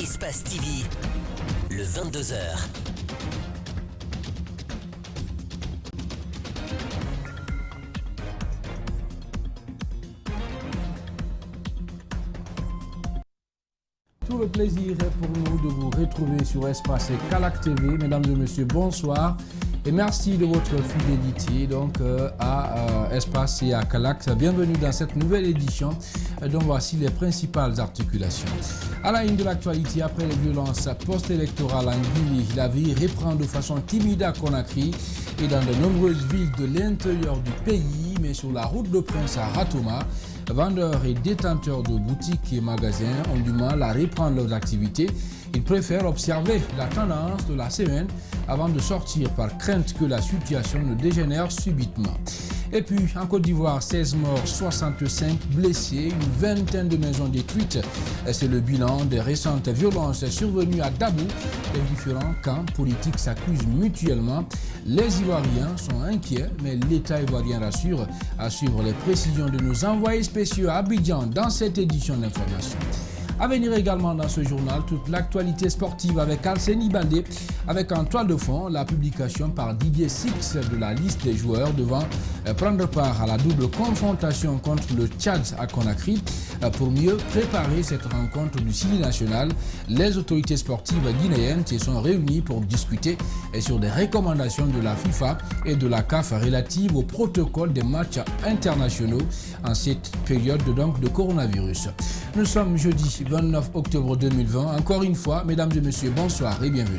Espace TV, le 22h. Tout le plaisir est pour nous de vous retrouver sur Espace Calac TV. Mesdames et messieurs, bonsoir. Et merci de votre fidélité à Espace et à Calac. Bienvenue dans cette nouvelle édition dont voici les principales articulations. À la une de l'actualité, après les violences post-électorales en Guinée, la vie reprend de façon timide à Conakry et dans de nombreuses villes de l'intérieur du pays, mais sur la route de Prince à Ratouma, vendeurs et détenteurs de boutiques et magasins ont du mal à reprendre leurs activités. Ils préfèrent observer la tendance de la semaine avant de sortir par crainte que la situation ne dégénère subitement. Et puis, en Côte d'Ivoire, 16 morts, 65 blessés, une vingtaine de maisons détruites. C'est le bilan des récentes violences survenues à Dabou. Les différents camps politiques s'accusent mutuellement. Les Ivoiriens sont inquiets, mais l'État ivoirien rassure. À suivre les précisions de nos envoyés spéciaux à Abidjan dans cette édition d'information. À venir également dans ce journal, toute l'actualité sportive avec Alseni Bandé, avec en toile de fond la publication par Didier Six de la liste des joueurs devant prendre part à la double confrontation contre le Tchad à Conakry. Pour mieux préparer cette rencontre du Sili national, les autorités sportives guinéennes se sont réunies pour discuter sur des recommandations de la FIFA et de la CAF relatives au protocole des matchs internationaux en cette période de coronavirus. Nous sommes jeudi 29 octobre 2020. Encore une fois, mesdames et messieurs, bonsoir et bienvenue.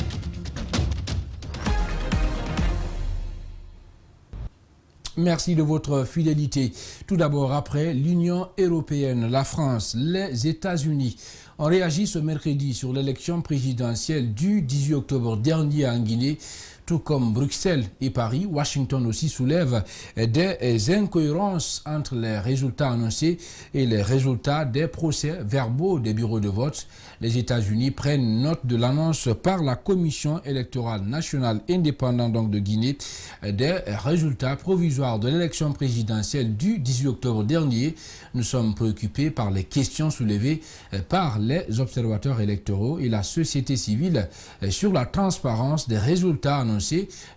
Merci de votre fidélité. Tout d'abord, après l'Union européenne, la France, les États-Unis ont réagi ce mercredi sur l'élection présidentielle du 18 octobre dernier en Guinée. Tout comme Bruxelles et Paris, Washington aussi soulève des incohérences entre les résultats annoncés et les résultats des procès verbaux des bureaux de vote. Les États-Unis prennent note de l'annonce par la Commission électorale nationale indépendante de Guinée des résultats provisoires de l'élection présidentielle du 18 octobre dernier. Nous sommes préoccupés par les questions soulevées par les observateurs électoraux et la société civile sur la transparence des résultats annoncés.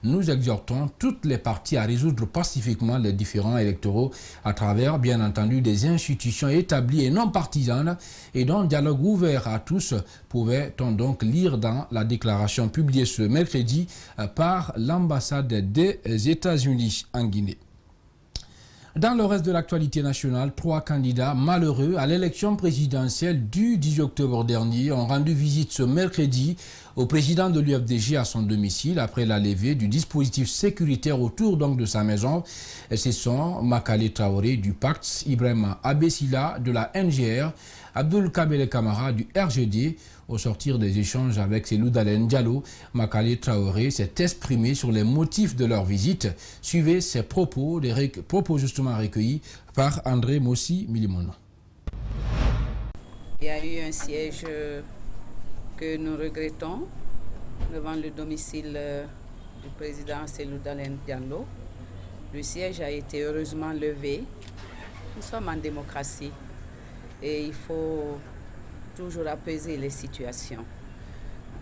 Nous exhortons toutes les parties à résoudre pacifiquement les différends électoraux à travers, bien entendu, des institutions établies et non partisanes et dont dialogue ouvert à tous, pouvait-on donc lire dans la déclaration publiée ce mercredi par l'ambassade des États-Unis en Guinée. Dans le reste de l'actualité nationale, 3 candidats malheureux à l'élection présidentielle du 10 octobre dernier ont rendu visite ce mercredi au président de l'UFDG à son domicile après la levée du dispositif sécuritaire autour de sa maison. Ce sont Makale Traoré du Pacte, Ibrahima Abessila de la NGR, Abdoul Kabele Kamara du RGD. Au sortir des échanges avec Selou Dalen Diallo, Makale Traoré s'est exprimé sur les motifs de leur visite. Suivez ces propos, propos justement recueillis par André Mossi Milimono. Il y a eu un siège que nous regrettons devant le domicile du président Selou Dalen Diallo. Le siège a été heureusement levé. Nous sommes en démocratie et il faut toujours apaiser les situations.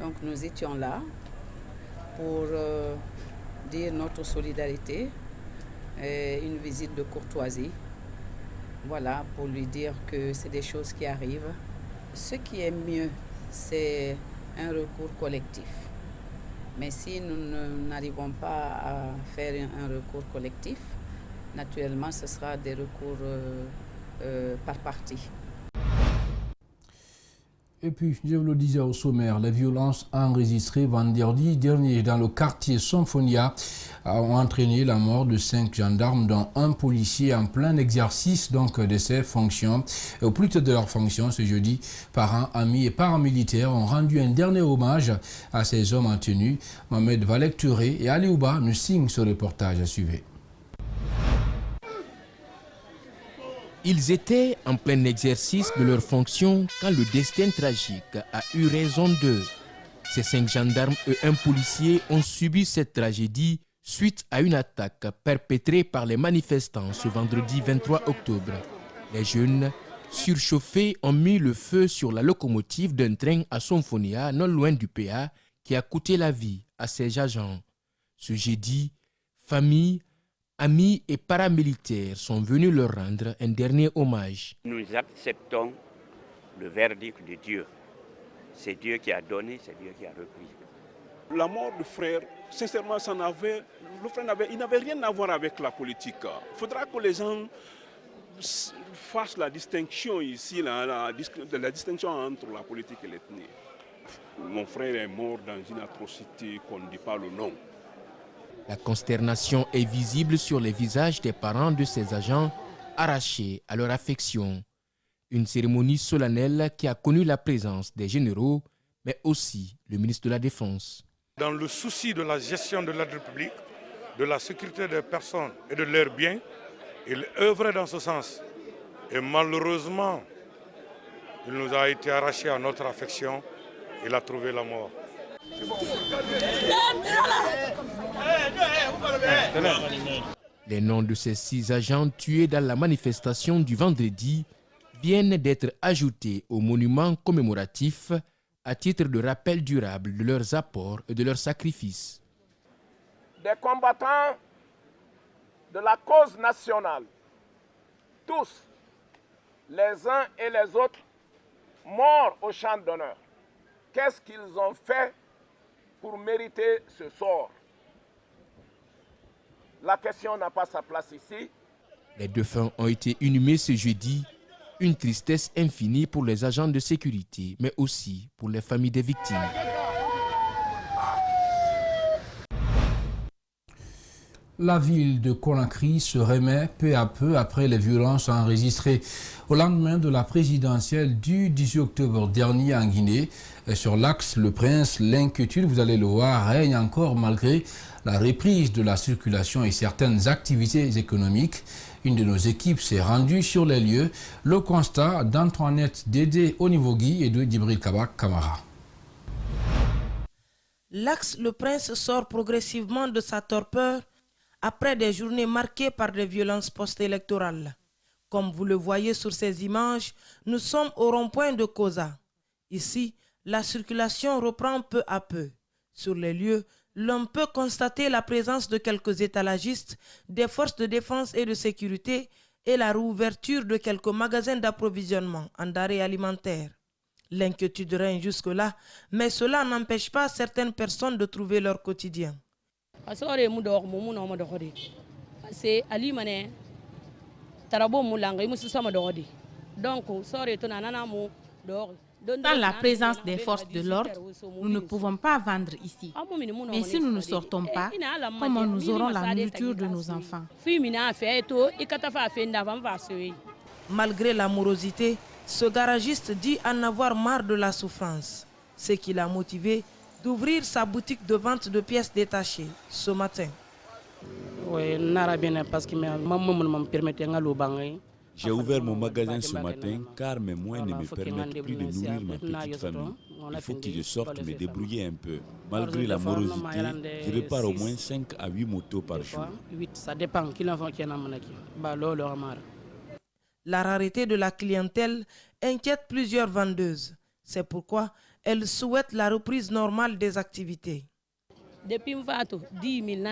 Donc nous étions là pour dire notre solidarité et une visite de courtoisie. Voilà, pour lui dire que c'est des choses qui arrivent. Ce qui est mieux, c'est un recours collectif. Mais si nous n'arrivons pas à faire un recours collectif, naturellement, ce sera des recours par partie. Et puis, je vous le disais au sommaire, les violences enregistrées vendredi dernier dans le quartier Symphonia ont entraîné la mort de 5 gendarmes, dont un policier en plein exercice de ses fonctions. Au plus tôt de leurs fonctions, ce jeudi, parents, amis et paramilitaires ont rendu un dernier hommage à ces hommes en tenue. Mohamed Valek Touré et Ali Ouba nous signent ce reportage à suivre. Ils étaient en plein exercice de leur fonction quand le destin tragique a eu raison d'eux. Ces 5 gendarmes et un policier ont subi cette tragédie suite à une attaque perpétrée par les manifestants ce vendredi 23 octobre. Les jeunes surchauffés ont mis le feu sur la locomotive d'un train à Somfonia, non loin du PA, qui a coûté la vie à ses agents. Ce jeudi, famille, amis et paramilitaires sont venus leur rendre un dernier hommage. Nous acceptons le verdict de Dieu. C'est Dieu qui a donné, c'est Dieu qui a repris. La mort du frère, sincèrement, il n'avait rien à voir avec la politique. Il faudra que les gens fassent la distinction ici, la distinction entre la politique et l'ethnie. Mon frère est mort dans une atrocité qu'on ne dit pas le nom. La consternation est visible sur les visages des parents de ces agents arrachés à leur affection. Une cérémonie solennelle qui a connu la présence des généraux, mais aussi le ministre de la Défense. Dans le souci de la gestion de l'ordre public, de la sécurité des personnes et de leurs biens, il œuvrait dans ce sens. Et malheureusement, il nous a été arraché à notre affection. Il a trouvé la mort. Les noms de ces 6 agents tués dans la manifestation du vendredi viennent d'être ajoutés au monument commémoratif à titre de rappel durable de leurs apports et de leurs sacrifices. Des combattants de la cause nationale, tous, les uns et les autres, morts au champ d'honneur. Qu'est-ce qu'ils ont fait pour mériter ce sort? La question n'a pas sa place ici. Les défunts ont été inhumés ce jeudi. Une tristesse infinie pour les agents de sécurité, mais aussi pour les familles des victimes. La ville de Conakry se remet peu à peu après les violences enregistrées au lendemain de la présidentielle du 18 octobre dernier en Guinée. Sur l'axe Le Prince, l'inquiétude, vous allez le voir, règne encore malgré la reprise de la circulation et certaines activités économiques. Une de nos équipes s'est rendue sur les lieux. Le constat d'Antoinette Dédé Onivogui et de Djibril Kabak Kamara. L'axe Le Prince sort progressivement de sa torpeur après des journées marquées par des violences post-électorales. Comme vous le voyez sur ces images, nous sommes au rond-point de Koza. Ici, la circulation reprend peu à peu. Sur les lieux, l'on peut constater la présence de quelques étalagistes, des forces de défense et de sécurité et la réouverture de quelques magasins d'approvisionnement en denrées alimentaires. L'inquiétude règne jusque-là, mais cela n'empêche pas certaines personnes de trouver leur quotidien. Sans la présence des forces de l'ordre, nous ne pouvons pas vendre ici. Mais si nous ne sortons pas, comment nous aurons la nourriture de nos enfants? Malgré la morosité, ce garagiste dit en avoir marre de la souffrance. Ce qui l'a motivé d'ouvrir sa boutique de vente de pièces détachées ce matin. J'ai ouvert mon magasin ce matin car mes moyens ne me permettent plus de nourrir ma petite famille. Il faut que je sorte me débrouiller un peu. Malgré la morosité, je répare au moins 5 à 8 motos par jour. La rareté de la clientèle inquiète plusieurs vendeuses. C'est pourquoi elles souhaitent la reprise normale des activités. Depuis 10 000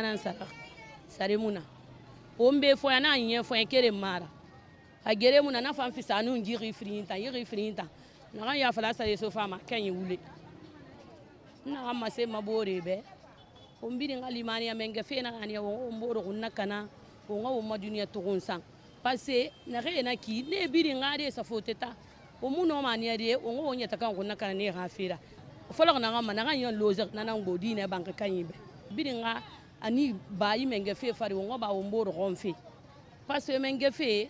agere muna na fan fisa nu njiri frinta na ya fala sa yeso fama kan yi wule na amma se mabore be o mbiri ngali mani ya menga fe na ani o mboro kunna kana o ngawo maduniya to gonsan parce na re na ki ne biri ngade sa foteta o muno mani ya de o ngawo nyata kan kunna kana ne hafira o fala na ngama na yan lozer na ngodi ne banka kan yi be biri nga ani bayi menga fe fari o ngaba o mboro gonfe parce menga fe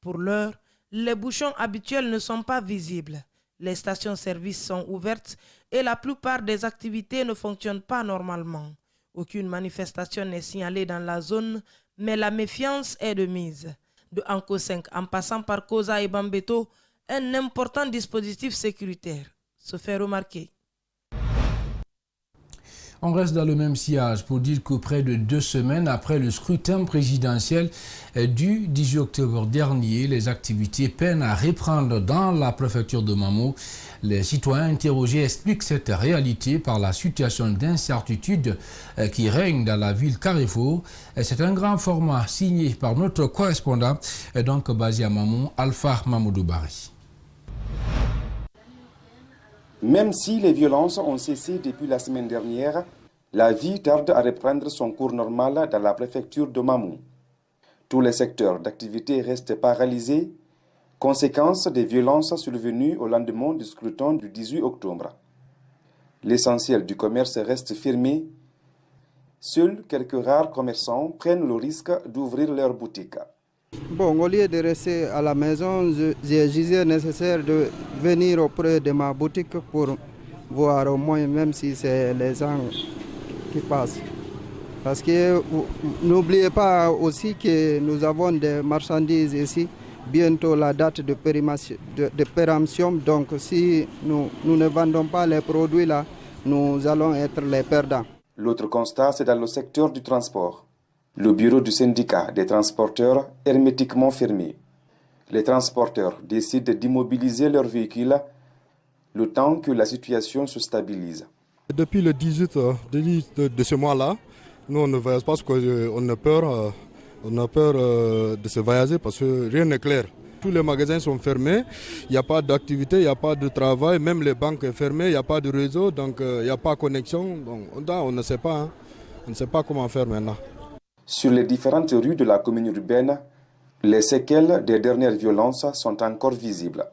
Pour l'heure, les bouchons habituels ne sont pas visibles. Les stations-service sont ouvertes et la plupart des activités ne fonctionnent pas normalement. Aucune manifestation n'est signalée dans la zone, mais la méfiance est de mise. De Anko 5 en passant par Koza et Bambeto, un important dispositif sécuritaire se fait remarquer. On reste dans le même sillage pour dire que près de 2 semaines après le scrutin présidentiel du 18 octobre dernier, les activités peinent à reprendre dans la préfecture de Mamou. Les citoyens interrogés expliquent cette réalité par la situation d'incertitude qui règne dans la ville Carrefour. C'est un grand format signé par notre correspondant, donc basé à Mamou, Alpha Mamoudou Bari. Même si les violences ont cessé depuis la semaine dernière, la vie tarde à reprendre son cours normal dans la préfecture de Mamou. Tous les secteurs d'activité restent paralysés, conséquence des violences survenues au lendemain du scrutin du 18 octobre. L'essentiel du commerce reste fermé. Seuls quelques rares commerçants prennent le risque d'ouvrir leurs boutiques. Bon, au lieu de rester à la maison, j'ai jugé nécessaire de venir auprès de ma boutique pour voir au moins, même si c'est les gens qui passent. Parce que n'oubliez pas aussi que nous avons des marchandises ici, bientôt la date de péremption. Donc si nous ne vendons pas les produits là, nous allons être les perdants. L'autre constat, c'est dans le secteur du transport. Le bureau du syndicat des transporteurs hermétiquement fermé. Les transporteurs décident d'immobiliser leurs véhicules le temps que la situation se stabilise. Depuis le 18 de ce mois-là, nous on ne voyage pas parce qu'on a peur, de se voyager parce que rien n'est clair. Tous les magasins sont fermés, il n'y a pas d'activité, il n'y a pas de travail, même les banques sont fermées, il n'y a pas de réseau, donc il n'y a pas de connexion. Donc, on ne sait pas, on ne sait pas comment faire maintenant. Sur les différentes rues de la commune urbaine, les séquelles des dernières violences sont encore visibles.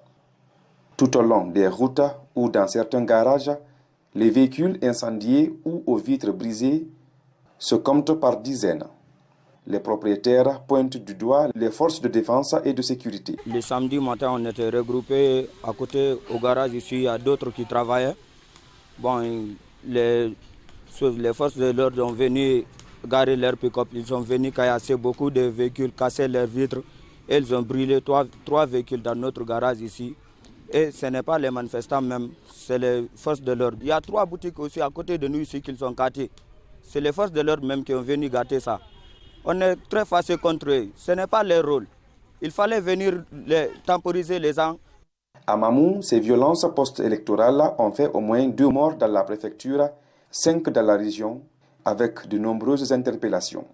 Tout au long des routes ou dans certains garages, les véhicules incendiés ou aux vitres brisées se comptent par dizaines. Les propriétaires pointent du doigt les forces de défense et de sécurité. Le samedi matin, on était regroupés à côté au garage ici, il y a d'autres qui travaillaient. Bon, les forces de l'ordre sont venues garer leur pick-up, ils sont venus caillasser beaucoup de véhicules, casser leurs vitres. Et ils ont brûlé trois véhicules dans notre garage ici. Et ce n'est pas les manifestants même, c'est les forces de l'ordre. Il y a 3 boutiques aussi à côté de nous ici qui sont gâtées. C'est les forces de l'ordre même qui ont venu gâter ça. On est très fâchés contre eux, ce n'est pas leur rôle. Il fallait venir temporiser les gens. À Mamou, ces violences post-électorales ont fait au moins 2 morts dans la préfecture, 5 dans la région, avec de nombreuses interpellations.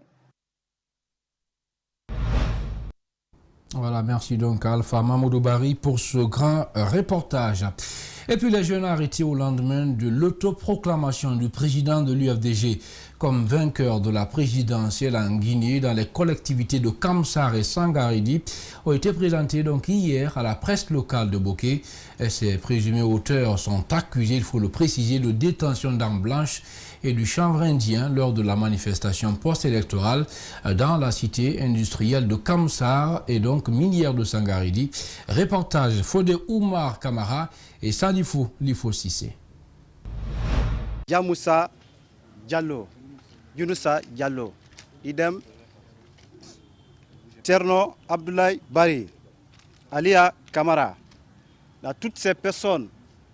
Voilà, merci donc Alpha Mamoudou Bari pour ce grand reportage. Et puis les jeunes arrêtés au lendemain de l'autoproclamation du président de l'UFDG comme vainqueur de la présidentielle en Guinée dans les collectivités de Kamsar et Sangaridi ont été présentés donc hier à la presse locale de Boké. Et ces présumés auteurs sont accusés, il faut le préciser, de détention d'armes blanches et du chanvre indien lors de la manifestation post-électorale dans la cité industrielle de Kamsar et donc minière de Sangaridi. Reportage Fodé Oumar Kamara et Salifou Lifo Sissé. Yamoussa Diallo, Younoussa Diallo, idem Terno Abdoulaye Bari, Alia Kamara. Là, toutes ces personnes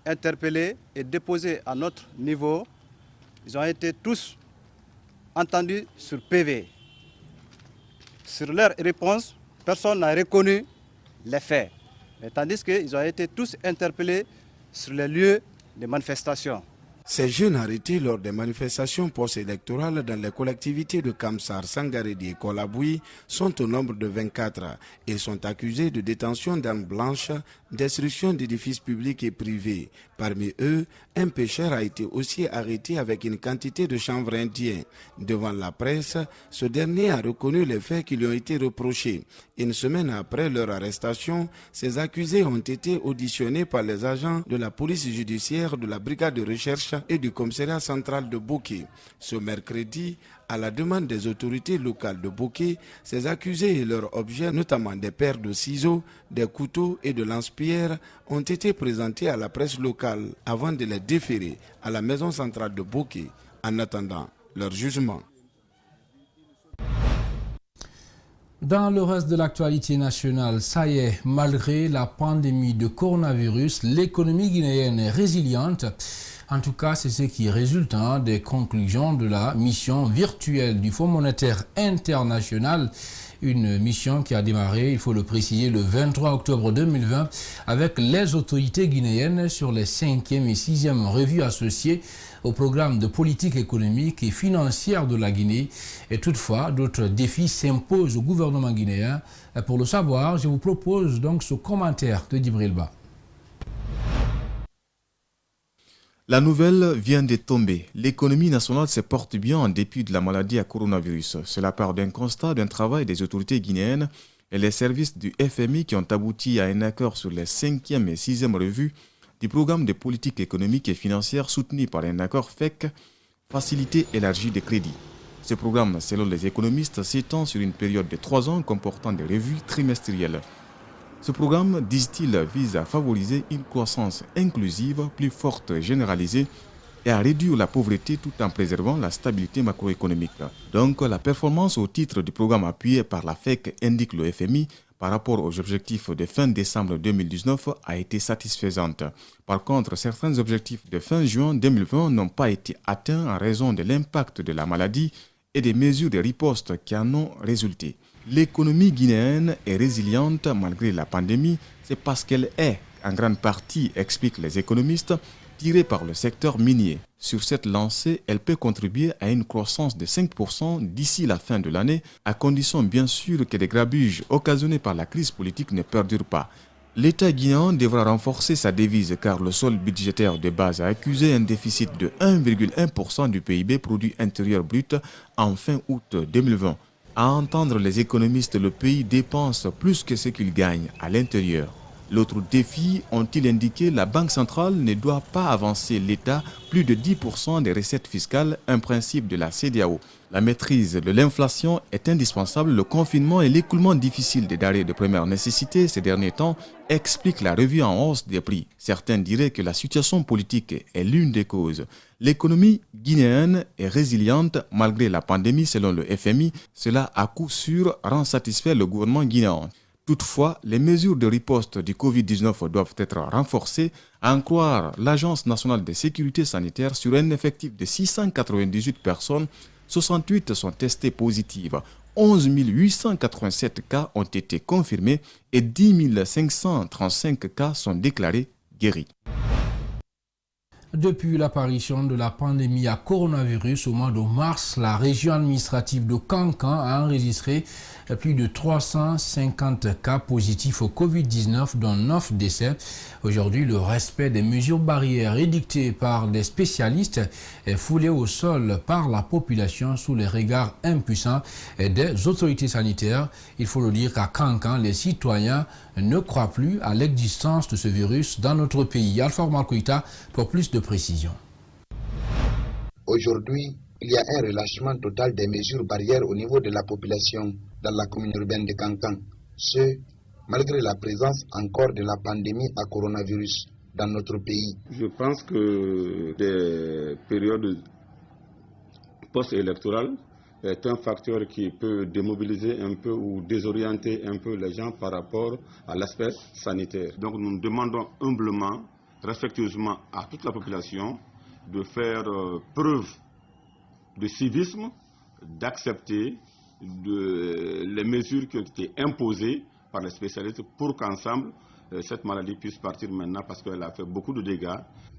interpellées et déposées à notre niveau, ils ont été tous entendus sur PV. Sur leur réponse, personne n'a reconnu les faits. Mais tandis qu'ils ont été tous interpellés sur les lieux de manifestation. Ces jeunes arrêtés lors des manifestations post-électorales dans les collectivités de Kamsar, Sangaridi et Kolaboui sont au nombre de 24. Ils sont accusés de détention d'armes blanches, destruction d'édifices publics et privés. Parmi eux, un pêcheur a été aussi arrêté avec une quantité de chanvre indien. Devant la presse, ce dernier a reconnu les faits qui lui ont été reprochés. Une semaine après leur arrestation, ces accusés ont été auditionnés par les agents de la police judiciaire de la brigade de recherche et du commissariat central de Boké. Ce mercredi, à la demande des autorités locales de Boké, ces accusés et leurs objets, notamment des paires de ciseaux, des couteaux et de lance-pierres, ont été présentés à la presse locale avant de les déférer à la maison centrale de Boké en attendant leur jugement. Dans le reste de l'actualité nationale, ça y est, malgré la pandémie de coronavirus, l'économie guinéenne est résiliente. En tout cas, c'est ce qui résulte des conclusions de la mission virtuelle du Fonds monétaire international. Une mission qui a démarré, il faut le préciser, le 23 octobre 2020 avec les autorités guinéennes sur les 5e et 6e revues associées au programme de politique économique et financière de la Guinée. Et toutefois, d'autres défis s'imposent au gouvernement guinéen. Pour le savoir, je vous propose donc ce commentaire de Djibril Ba. La nouvelle vient de tomber. L'économie nationale se porte bien en dépit de la maladie à coronavirus. Cela part d'un constat d'un travail des autorités guinéennes et les services du FMI qui ont abouti à un accord sur les 5e et 6e revues du programme de politique économique et financière soutenu par un accord FEC, facilité élargie des crédits. Ce programme, selon les économistes, s'étend sur une période de 3 ans comportant des revues trimestrielles. Ce programme, disent-ils, vise à favoriser une croissance inclusive, plus forte et généralisée et à réduire la pauvreté tout en préservant la stabilité macroéconomique. Donc, la performance au titre du programme appuyé par la FEC, indique le FMI, par rapport aux objectifs de fin décembre 2019 a été satisfaisante. Par contre, certains objectifs de fin juin 2020 n'ont pas été atteints en raison de l'impact de la maladie et des mesures de riposte qui en ont résulté. L'économie guinéenne est résiliente malgré la pandémie, c'est parce qu'elle est, en grande partie, expliquent les économistes, tirée par le secteur minier. Sur cette lancée, elle peut contribuer à une croissance de 5% d'ici la fin de l'année, à condition bien sûr que les grabuges occasionnés par la crise politique ne perdurent pas. L'État guinéen devra renforcer sa devise car le solde budgétaire de base a accusé un déficit de 1,1% du PIB produit intérieur brut en fin août 2020. À entendre les économistes, le pays dépense plus que ce qu'il gagne à l'intérieur. L'autre défi, ont-ils indiqué, la Banque centrale ne doit pas avancer l'État plus de 10% des recettes fiscales, un principe de la CEDEAO. La maîtrise de l'inflation est indispensable. Le confinement et l'écoulement difficile des denrées de première nécessité ces derniers temps expliquent la revue en hausse des prix. Certains diraient que la situation politique est l'une des causes. L'économie guinéenne est résiliente malgré la pandémie selon le FMI. Cela à coup sûr rend satisfait le gouvernement guinéen. Toutefois, les mesures de riposte du Covid-19 doivent être renforcées, à en croire l'Agence nationale de sécurité sanitaire. Sur un effectif de 698 personnes, 68 sont testées positives, 11 887 cas ont été confirmés et 10 535 cas sont déclarés guéris. Depuis l'apparition de la pandémie à coronavirus au mois de mars, la région administrative de Kankan a enregistré plus de 350 cas positifs au Covid-19, dont 9 décès. Aujourd'hui, le respect des mesures barrières édictées par des spécialistes est foulé au sol par la population sous les regards impuissants des autorités sanitaires. Il faut le dire qu'à Kankan, les citoyens ne croient plus à l'existence de ce virus dans notre pays. Alpha Omar Koïta pour plus de précision. Aujourd'hui, il y a un relâchement total des mesures barrières au niveau de la population dans la commune urbaine de Kankan. Ce, malgré la présence encore de la pandémie à coronavirus dans notre pays. Je pense que des périodes post-électorales est un facteur qui peut démobiliser un peu ou désorienter un peu les gens par rapport à l'aspect sanitaire. Donc nous demandons humblement, respectueusement à toute la population de faire preuve de civisme, d'accepter les mesures qui ont été imposées par les spécialistes pour qu'ensemble cette maladie puisse partir maintenant parce qu'elle a fait beaucoup de dégâts.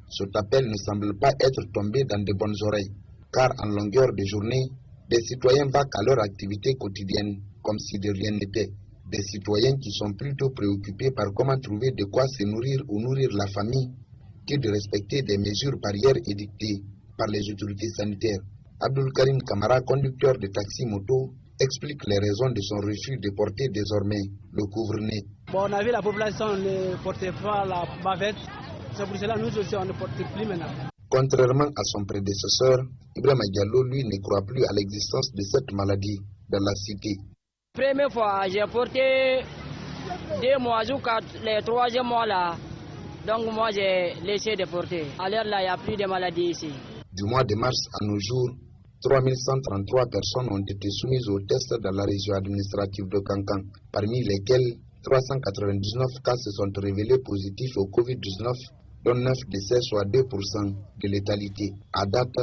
Cet appel ne semble pas être tombé dans de bonnes oreilles, car en longueur de journée, des citoyens vaquent à leur activité quotidienne comme si de rien n'était. Des citoyens qui sont plutôt préoccupés par comment trouver de quoi se nourrir ou nourrir la famille que de respecter des mesures barrières édictées par les autorités sanitaires. Abdul Karim Kamara, conducteur de taxi-moto, explique les raisons de son refus de porter désormais le couvre-nez. Bon, on a vu la population ne portait pas la bavette, c'est pour cela nous aussi on ne porte plus maintenant. Contrairement à son prédécesseur, Ibrahima Diallo, lui, ne croit plus à l'existence de cette maladie dans la cité. Première fois, j'ai porté 2 mois jusqu'à les 3e mois là. Donc moi j'ai laissé de porter. À l'heure là, il n'y a plus de maladies ici. Du mois de mars à nos jours, 3133 personnes ont été soumises au test dans la région administrative de Kankan, parmi lesquelles 399 cas se sont révélés positifs au Covid-19 dont 9 décès, soit 2% de létalité. À date,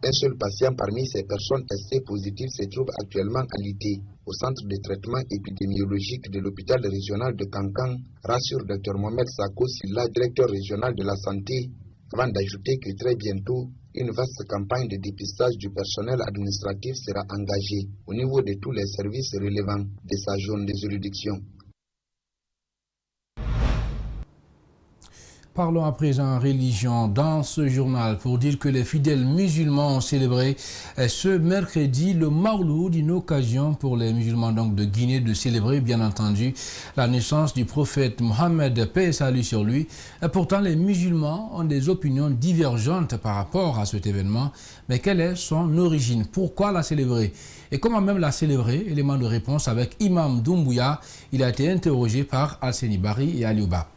un seul patient parmi ces personnes testées positives se trouve actuellement alité au centre de traitement épidémiologique de l'hôpital régional de Kankan, rassure Dr Mohamed Sako Silla, directeur régional de la santé, avant d'ajouter que très bientôt, une vaste campagne de dépistage du personnel administratif sera engagée au niveau de tous les services relevant de sa zone de juridiction. Parlons à présent religion dans ce journal pour dire que les fidèles musulmans ont célébré ce mercredi le Mawloud, une occasion pour les musulmans donc de Guinée de célébrer bien entendu la naissance du prophète Mohammed, paix et salut sur lui. Et pourtant les musulmans ont des opinions divergentes par rapport à cet événement. Mais quelle est son origine? Pourquoi la célébrer? Et comment même la célébrer? Élément de réponse avec Imam Doumbouya. Il a été interrogé par Alseni Bari et Aliouba.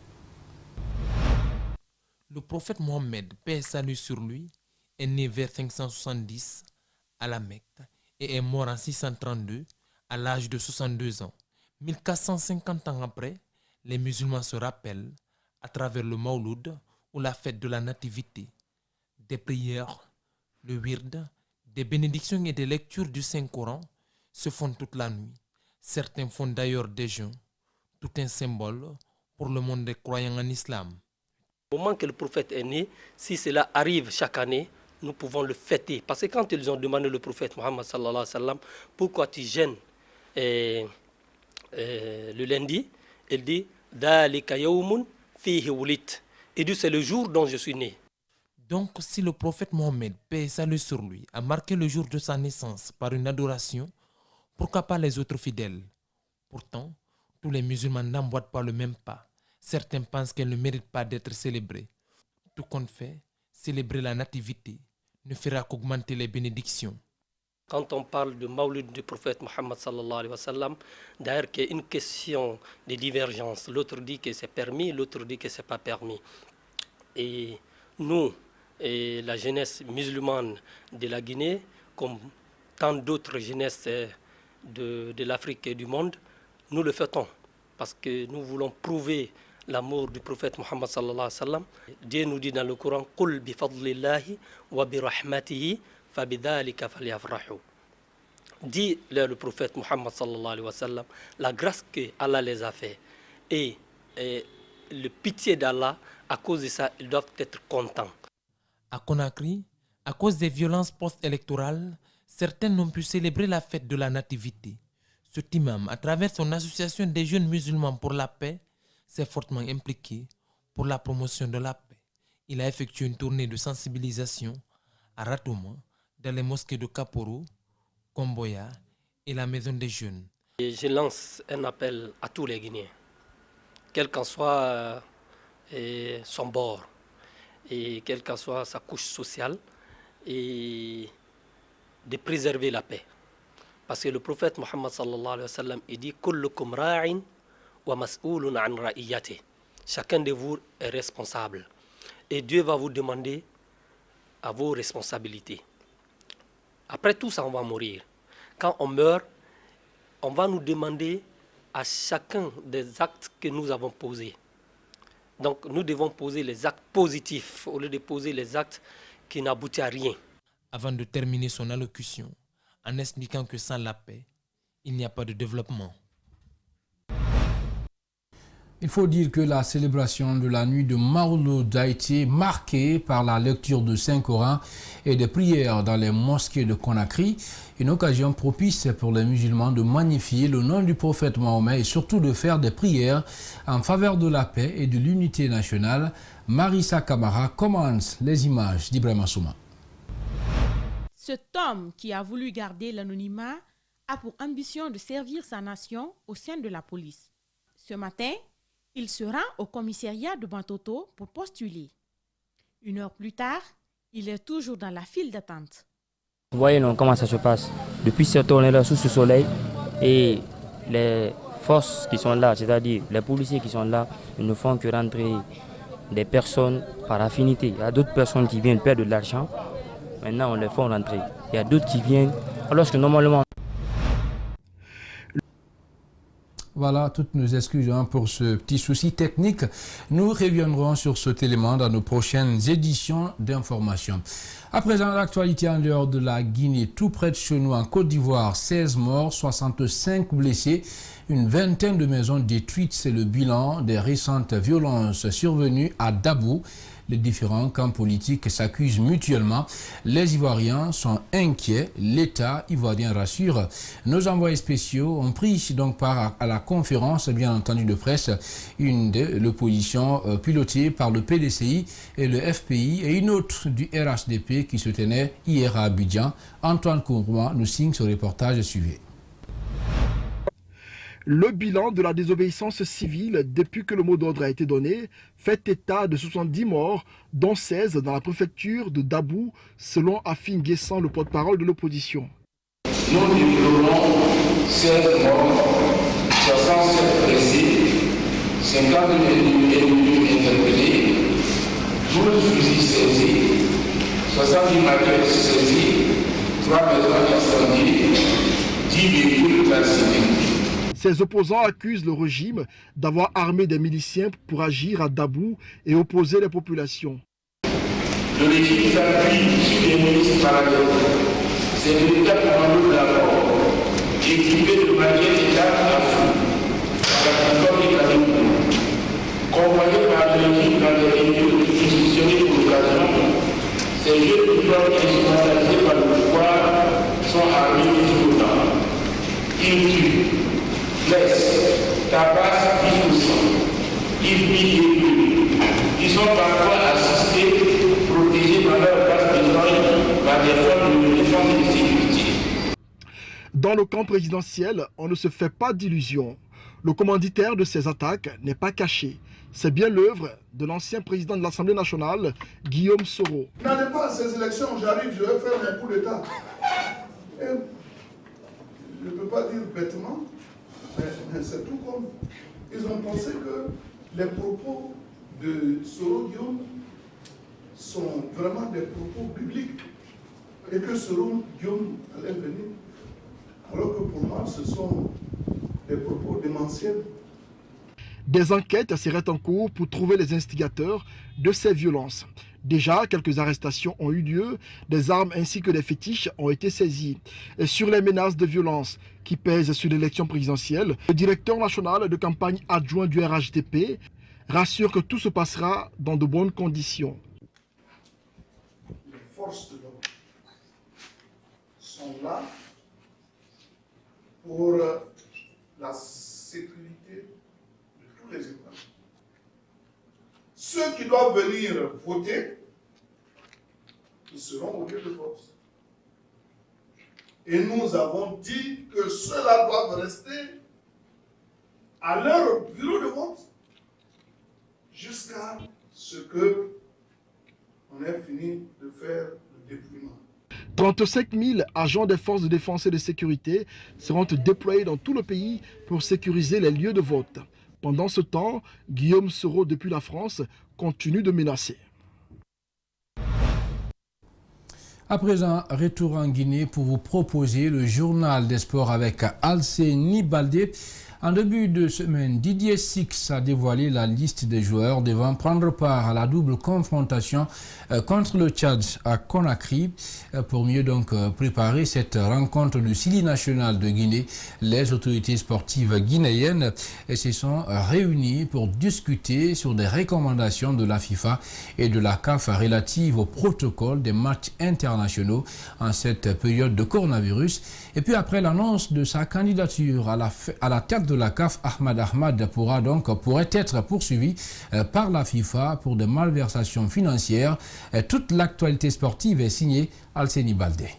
Le prophète Mohammed, paix et salut sur lui, est né vers 570 à la Mecque et est mort en 632 à l'âge de 62 ans. 1450 ans après, les musulmans se rappellent à travers le Mawloud ou la fête de la nativité, des prières, le wird, des bénédictions et des lectures du Saint-Coran se font toute la nuit. Certains font d'ailleurs des jeûnes, tout un symbole pour le monde des croyants en islam. Au moment que le prophète est né, si cela arrive chaque année, nous pouvons le fêter. Parce que quand ils ont demandé au prophète Mohammed sallallahu alayhi wa sallam, pourquoi tu jeûnes le lundi, il dit Dhalika yawmun fihi wulit. Il dit c'est le jour dont je suis né. Donc si le prophète Mohammed, paix et salut sur lui, a marqué le jour de sa naissance par une adoration, pourquoi pas les autres fidèles? Pourtant, tous les musulmans n'emboîtent pas le même pas. Certains pensent qu'elle ne mérite pas d'être célébrée. Tout compte fait, célébrer la nativité ne fera qu'augmenter les bénédictions. Quand on parle de Mawlid du prophète Mohammed sallallahu alayhi wa sallam, d'ailleurs qu'il y a une question de divergence. L'autre dit que c'est permis, l'autre dit que ce n'est pas permis. Et nous, et la jeunesse musulmane de la Guinée, comme tant d'autres jeunesses de l'Afrique et du monde, nous le faisons parce que nous voulons prouver l'amour du prophète Mohammed sallallahu alayhi wa sallam. Dieu nous dit dans le Coran Qul bi fadlillahi wa bi rahmatihi fa bidhalika falyafrahu. Dit le prophète Mohammed sallallahu alayhi wa sallam la grâce que Allah les a fait et le pitié d'Allah, à cause de ça, ils doivent être contents. À Conakry, à cause des violences post-électorales, certains n'ont pu célébrer la fête de la nativité. Cet imam, à travers son association des jeunes musulmans pour la paix, s'est fortement impliqué pour la promotion de la paix. Il a effectué une tournée de sensibilisation à Ratouma, dans les mosquées de Kaporo, Komboya et la maison des jeunes. Et je lance un appel à tous les Guinéens, quel qu'en soit son bord et quelle qu'en soit sa couche sociale, et de préserver la paix. Parce que le prophète Mohammed sallallahu alayhi wa sallam, il dit Kullukum ra'in wa mas'oulun an ra'iyati. Chacun de vous est responsable. Et Dieu va vous demander à vos responsabilités. Après tout ça, on va mourir. Quand on meurt, on va nous demander à chacun des actes que nous avons posés. Donc nous devons poser les actes positifs au lieu de poser les actes qui n'aboutissent à rien. Avant de terminer son allocution, en expliquant que sans la paix, il n'y a pas de développement. Il faut dire que la célébration de la nuit de Mawloud a été marquée par la lecture du Saint-Coran et des prières dans les mosquées de Conakry, une occasion propice pour les musulmans de magnifier le nom du prophète Mahomet et surtout de faire des prières en faveur de la paix et de l'unité nationale. Marissa Camara commence les images d'Ibrahima Souma. Cet homme qui a voulu garder l'anonymat a pour ambition de servir sa nation au sein de la police. Ce matin, il se rend au commissariat de Bantoto pour postuler. 1 heure plus tard, il est toujours dans la file d'attente. Vous voyez non, comment ça se passe. Depuis cette on est là sous ce soleil et les forces qui sont là, c'est-à-dire les policiers qui sont là, ils ne font que rentrer des personnes par affinité. Il y a d'autres personnes qui viennent perdre de l'argent. Maintenant, on les fait rentrer. Il y a d'autres qui viennent, alors que normalement... Voilà, toutes nos excuses pour ce petit souci technique. Nous reviendrons sur cet élément dans nos prochaines éditions d'information. À présent, l'actualité en dehors de la Guinée, tout près de chez nous, en Côte d'Ivoire, 16 morts, 65 blessés, une vingtaine de maisons détruites. C'est le bilan des récentes violences survenues à Dabou. Les différents camps politiques s'accusent mutuellement. Les Ivoiriens sont inquiets. L'État ivoirien rassure. Nos envoyés spéciaux ont pris donc part à la conférence, bien entendu, de presse, une de l'opposition pilotée par le PDCI et le FPI et une autre du RHDP qui se tenait hier à Abidjan. Antoine Courroy nous signe ce reportage suivi. Le bilan de la désobéissance civile depuis que le mot d'ordre a été donné fait état de 70 morts, dont 16 dans la préfecture de Dabou, selon Afin Guessan, le porte-parole de l'opposition. Nous déplorons 16 morts, 67 blessés, 50 individus interpellés, 12 fusils saisis, 70 matériels saisis, 3 maisons incendiées, 10 véhicules calcinés. Ces opposants accusent le régime d'avoir armé des miliciens pour agir à Dabou et opposer les populations. Le régime s'appuie sur des milices parallèles. C'est le véritable commando de la mort, équipé de matériel et d'armes à feu, à la plupart des Cameroun. Convoyés par le régime dans des réunions institutionnelles pour l'occasion, ces jeunes diplômes instrumentalisés par le pouvoir sont armés jusqu'au temps. Ils tuent, blessent, tabassent jusqu'au sang. Ils pillent et brûlent. Ils sont parfois assistés, protégés dans leur place besoin par des forces de défense et de sécurité. Dans le camp présidentiel, on ne se fait pas d'illusions. Le commanditaire de ces attaques n'est pas caché. C'est bien l'œuvre de l'ancien président de l'Assemblée nationale, Guillaume Soro. N'allez pas à ces élections, j'arrive, je vais faire un coup d'État. Je ne peux pas dire bêtement, mais c'est tout comme. Ils ont pensé que les propos de Soro Guillaume sont vraiment des propos bibliques et que Soro Guillaume allait venir. Alors que pour moi, ce sont des propos démentiels. Des enquêtes seraient en cours pour trouver les instigateurs de ces violences. Déjà, quelques arrestations ont eu lieu, des armes ainsi que des fétiches ont été saisis. Et sur les menaces de violence qui pèsent sur l'élection présidentielle, le directeur national de campagne adjoint du RHDP rassure que tout se passera dans de bonnes conditions. Les forces de l'ordre sont là pour la sécurité de tous les États. Ceux qui doivent venir voter, ils seront au lieu de force. Et nous avons dit que ceux-là doivent rester à leur bureau de vote jusqu'à ce qu'on ait fini de faire le dépouillement. 35 000 agents des forces de défense et de sécurité seront déployés dans tout le pays pour sécuriser les lieux de vote. Pendant ce temps, Guillaume Soro, depuis la France, continue de menacer. À présent, retour en Guinée pour vous proposer le journal des sports avec Alceni Baldé. En début de semaine, Didier Six a dévoilé la liste des joueurs devant prendre part à la double confrontation contre le Tchad à Conakry. Pour mieux donc préparer cette rencontre du Sili national de Guinée, les autorités sportives guinéennes se sont réunies pour discuter sur des recommandations de la FIFA et de la CAF relatives au protocole des matchs internationaux en cette période de coronavirus. Et puis après l'annonce de sa candidature à la tête de la CAF, Ahmad pourrait être poursuivi par la FIFA pour des malversations financières. Toute l'actualité sportive est signée Alceni Baldé.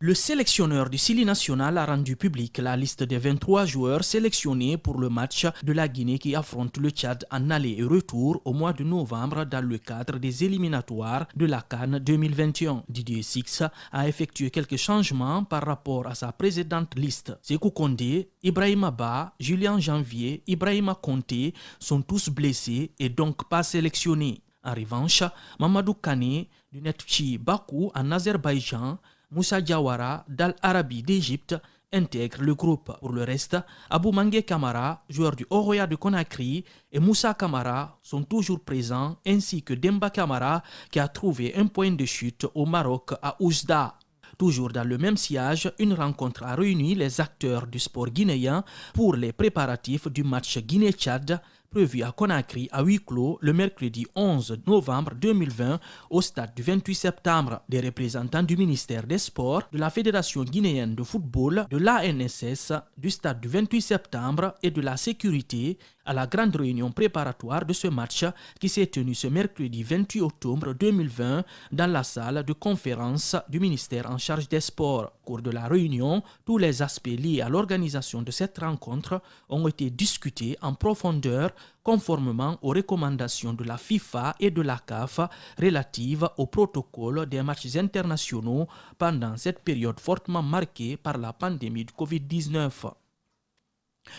Le Le sélectionneur du Sili national a rendu public la liste des 23 joueurs sélectionnés pour le match de la Guinée qui affronte le Tchad en aller et retour au mois de novembre dans le cadre des éliminatoires de la CAN 2021. Didier Six a effectué quelques changements par rapport à sa précédente liste. Sékou Kondé, Ibrahima Ba, Julien Janvier, Ibrahima Konté sont tous blessés et donc pas sélectionnés. En revanche, Mamadou Kane du Neftchi Bakou en Azerbaïdjan, Moussa Diawara d'Al-Arabi d'Égypte intègrent le groupe. Pour le reste, Abou Mangé Kamara, joueur du Oroya de Conakry, et Moussa Kamara sont toujours présents, ainsi que Demba Kamara qui a trouvé un point de chute au Maroc à Oujda. Toujours dans le même sillage, une rencontre a réuni les acteurs du sport guinéen pour les préparatifs du match Guinée-Tchad prévu à Conakry à huis clos le mercredi 11 novembre 2020 au stade du 28 septembre. Des représentants du ministère des Sports, de la Fédération guinéenne de football, de l'ANSS, du stade du 28 septembre et de la sécurité à la grande réunion préparatoire de ce match qui s'est tenue ce mercredi 28 octobre 2020 dans la salle de conférence du ministère en charge des sports. Au cours de la réunion, tous les aspects liés à l'organisation de cette rencontre ont été discutés en profondeur conformément aux recommandations de la FIFA et de la CAF relatives au protocole des matchs internationaux pendant cette période fortement marquée par la pandémie de Covid-19.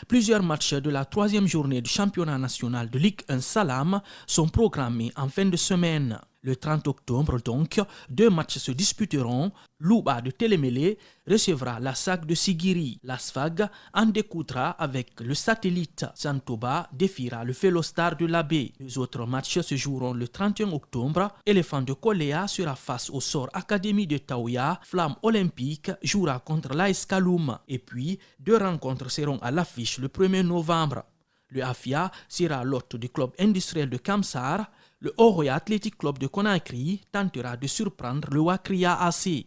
Plusieurs matchs de la 3e journée du championnat national de Ligue 1 Salam sont programmés en fin de semaine. Le 30 octobre donc, 2 matchs se disputeront. Louba de Télémélé recevra la SAC de Sigiri. L'Asfag en découdra avec le satellite. Santoba défiera le Felostar de l'Abbé. Les autres matchs se joueront le 31 octobre. Éléphant de Koléa sera face au Sort Académie de Taouya. Flamme Olympique jouera contre l'AS Kaloum. Et puis, 2 rencontres seront à l'affiche le 1er novembre. Le Afia sera l'hôte du club industriel de Kamsar. Le Oroya Athletic Club de Conakry tentera de surprendre le Wakria AC.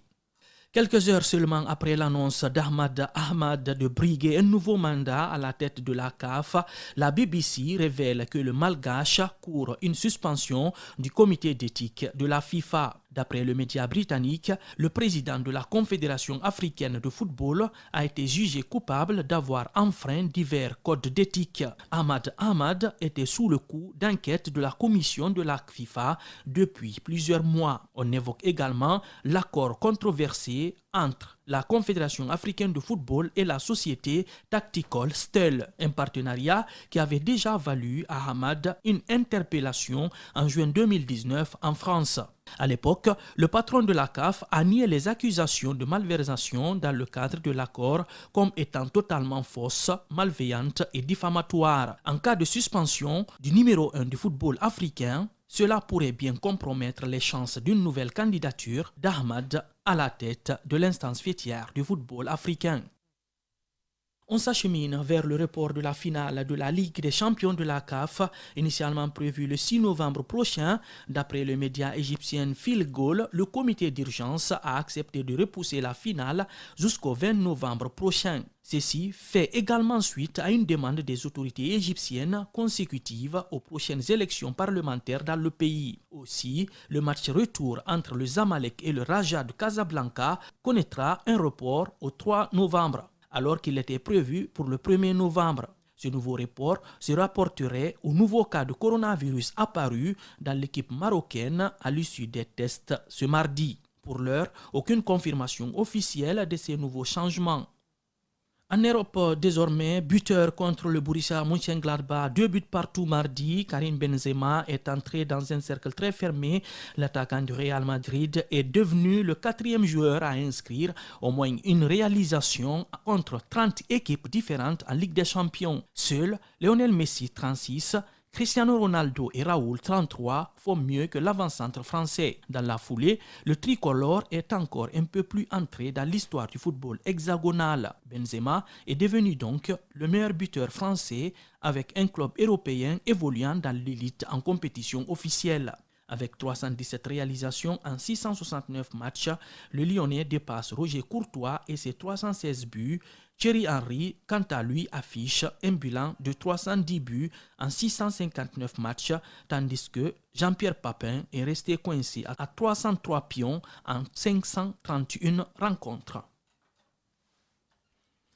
Quelques heures seulement après l'annonce d'Ahmad Ahmad de briguer un nouveau mandat à la tête de la CAF, la BBC révèle que le Malgache court une suspension du comité d'éthique de la FIFA. D'après le média britannique, le président de la Confédération africaine de football a été jugé coupable d'avoir enfreint divers codes d'éthique. Ahmad Ahmad était sous le coup d'enquête de la commission de la FIFA depuis plusieurs mois. On évoque également l'accord controversé entre la Confédération africaine de football et la société Tactical Steel, un partenariat qui avait déjà valu à Ahmad une interpellation en juin 2019 en France. À l'époque, le patron de la CAF a nié les accusations de malversation dans le cadre de l'accord comme étant totalement fausses, malveillantes et diffamatoires. En cas de suspension du numéro 1 du football africain, cela pourrait bien compromettre les chances d'une nouvelle candidature d'Ahmad à la tête de l'instance fêtière du football africain. On s'achemine vers le report de la finale de la Ligue des champions de la CAF, initialement prévue le 6 novembre prochain. D'après le média égyptien Phil Goal, le comité d'urgence a accepté de repousser la finale jusqu'au 20 novembre prochain. Ceci fait également suite à une demande des autorités égyptiennes consécutive aux prochaines élections parlementaires dans le pays. Aussi, le match retour entre le Zamalek et le Raja de Casablanca connaîtra un report au 3 novembre. Alors qu'il était prévu pour le 1er novembre. Ce nouveau report se rapporterait au nouveau cas de coronavirus apparu dans l'équipe marocaine à l'issue des tests ce mardi. Pour l'heure, aucune confirmation officielle de ces nouveaux changements. En Europe, désormais, buteur contre le Borussia Mönchengladbach, 2 buts partout mardi. Karim Benzema est entré dans un cercle très fermé. L'attaquant du Real Madrid est devenu le 4e joueur à inscrire au moins une réalisation contre 30 équipes différentes en Ligue des Champions. Seuls Lionel Messi, 36, Cristiano Ronaldo et Raoul, 33, font mieux que l'avant-centre français. Dans la foulée, le tricolore est encore un peu plus entré dans l'histoire du football hexagonal. Benzema est devenu donc le meilleur buteur français avec un club européen évoluant dans l'élite en compétition officielle. Avec 317 réalisations en 669 matchs, le Lyonnais dépasse Roger Courtois et ses 316 buts. Thierry Henry, quant à lui, affiche un bilan de 310 buts en 659 matchs, tandis que Jean-Pierre Papin est resté coincé à 303 pions en 531 rencontres.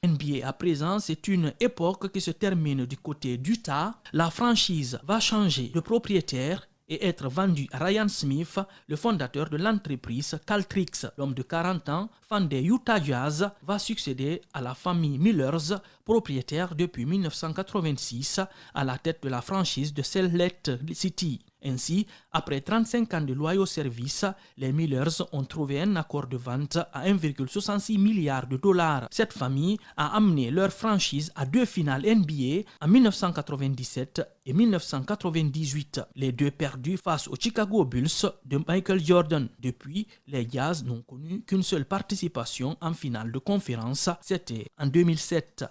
NBA à présent, c'est une époque qui se termine du côté d'Utah. La franchise va changer de propriétaire et être vendue à Ryan Smith, le fondateur de l'entreprise Caltrix. L'homme de 40 ans, fan des Utah Jazz, va succéder à la famille Millers, propriétaire depuis 1986, à la tête de la franchise de Salt Lake City. Ainsi, après 35 ans de loyaux services, les Millers ont trouvé un accord de vente à 1,66 milliard de dollars. Cette famille a amené leur franchise à 2 finales NBA en 1997 et 1998, les deux perdus face aux Chicago Bulls de Michael Jordan. Depuis, les Jazz n'ont connu qu'une seule participation en finale de conférence, c'était en 2007.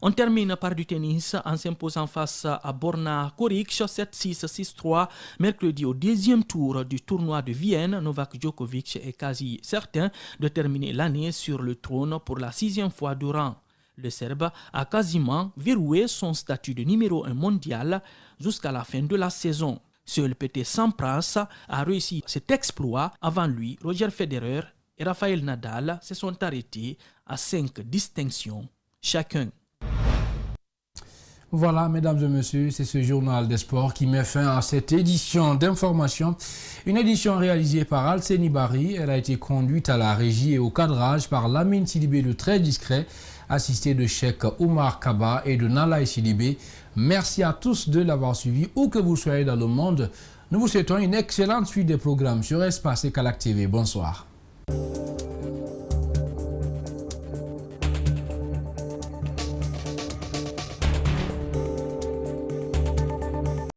On termine par du tennis en s'imposant face à Borna Koric 7-6, 6-3. Mercredi au 10e tour du tournoi de Vienne, Novak Djokovic est quasi certain de terminer l'année sur le trône pour la 6e fois du rang. Le Serbe a quasiment verrouillé son statut de numéro 1 mondial jusqu'à la fin de la saison. Seul Pete Sampras a réussi cet exploit. Avant lui, Roger Federer et Rafael Nadal se sont arrêtés à 5 distinctions chacun. Voilà, mesdames et messieurs, c'est ce journal des sports qui met fin à cette édition d'information. Une édition réalisée par Alceni Bari. Elle a été conduite à la régie et au cadrage par Lamine Sidibé, le très discret, assisté de Cheikh Oumar Kaba et de Nalaï Sidibé. Merci à tous de l'avoir suivi, où que vous soyez dans le monde. Nous vous souhaitons une excellente suite des programmes sur Espace et Calac TV. Bonsoir.